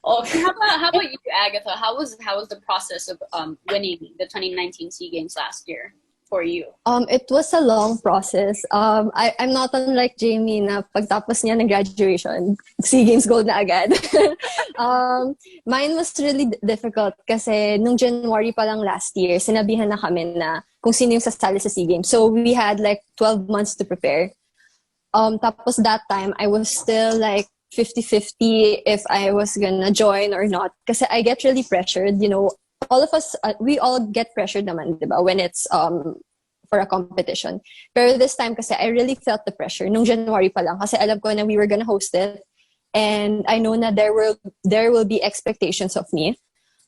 Oh, how about you, Agatha? How was the process of winning the 2019 SEA Games last year for you? It was a long process. I'm not unlike Jamie na pagtapos niya ng graduation, SEA Games Gold na agad. Mine was really difficult kasi nung January pa lang last year, sinabihan na kami na kung sino yung sasali sa SEA Games. So we had like 12 months to prepare. Tapos that time, I was still like 50-50 if I was gonna join or not. Kasi I get really pressured, you know. All of us, we all get pressured naman, diba, when it's for a competition. Pero this time kasi I really felt the pressure nung January pa lang kasi alam ko na we were gonna host it and I know na there will be expectations of me.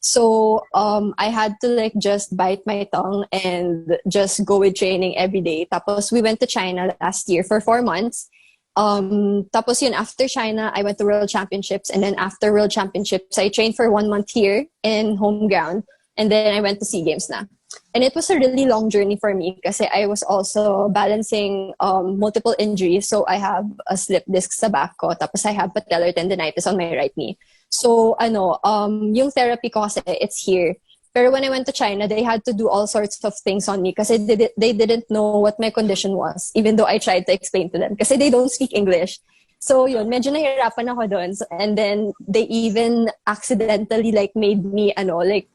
So I had to like just bite my tongue and just go with training every day. Tapos we went to China last year for 4 months. Tapos yun, after China, I went to World Championships, and then after World Championships, I trained for 1 month here in home ground, and then I went to SEA Games na. And it was a really long journey for me kasi I was also balancing multiple injuries. So I have a slip disc sa back ko, tapos I have patellar tendonitis on my right knee. So yung therapy ko kasi it's here. Pero when I went to China, they had to do all sorts of things on me kasi they didn't know what my condition was, even though I tried to explain to them kasi they don't speak English. So yun, medyo nahirapan ako doon. And then they even accidentally like made me, like,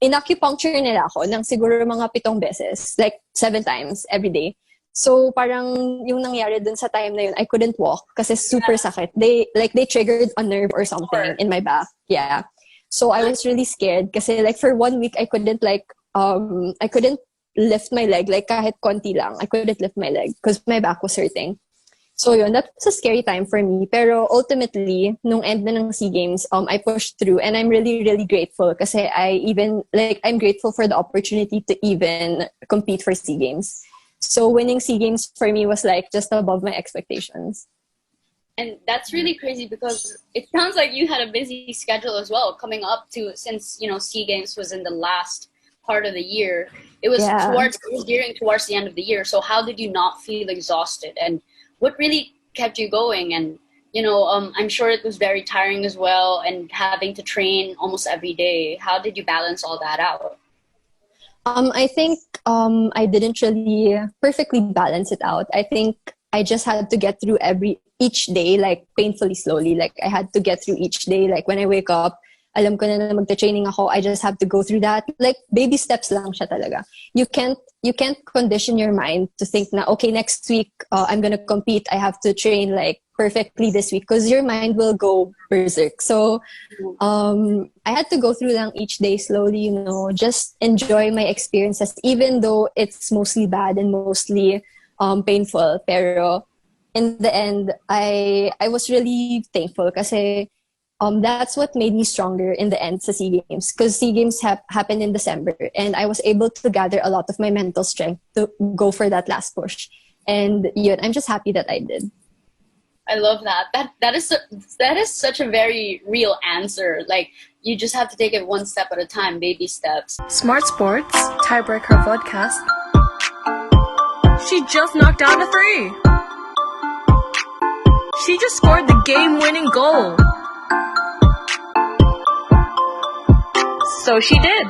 in-acupuncture nila ako ng siguro mga 7 beses, like 7 times every day. So parang yung nangyari dun sa time na yun, I couldn't walk kasi super sakit. They triggered a nerve or something in my back. Yeah. So I was really scared kasi like for 1 week I couldn't lift my leg, like kahit konti lang. I couldn't lift my leg because my back was hurting. So yun, that was a scary time for me. Pero ultimately, nung end na ng SEA Games, I pushed through and I'm really, really grateful kasi I'm grateful for the opportunity to even compete for SEA Games. So winning SEA Games for me was like just above my expectations. And that's really crazy because it sounds like you had a busy schedule as well coming up to, since, SEA Games was in the last part of the year. It was gearing towards the end of the year. So how did you not feel exhausted? And what really kept you going? And, I'm sure it was very tiring as well and having to train almost every day. How did you balance all that out? I think I didn't really perfectly balance it out. I think I just had to get through each day, like painfully slowly. Like I had to get through each day. Like when I wake up, alam ko na magta-training ako, I just have to go through that. Like baby steps lang siya talaga. You can't condition your mind to think na, okay, next week I'm gonna compete. I have to train like perfectly this week because your mind will go berserk. So I had to go through lang each day slowly, just enjoy my experiences, even though it's mostly bad and mostly painful. Pero in the end, I was really thankful kasi that's what made me stronger in the end sa SEA Games because SEA Games happened in December and I was able to gather a lot of my mental strength to go for that last push. And yun, I'm just happy that I did. I love that. That is such a very real answer. Like you just have to take it one step at a time, baby steps. Smart Sports Tiebreaker Podcast. She just knocked down a 3. She just scored the game-winning goal. So she did.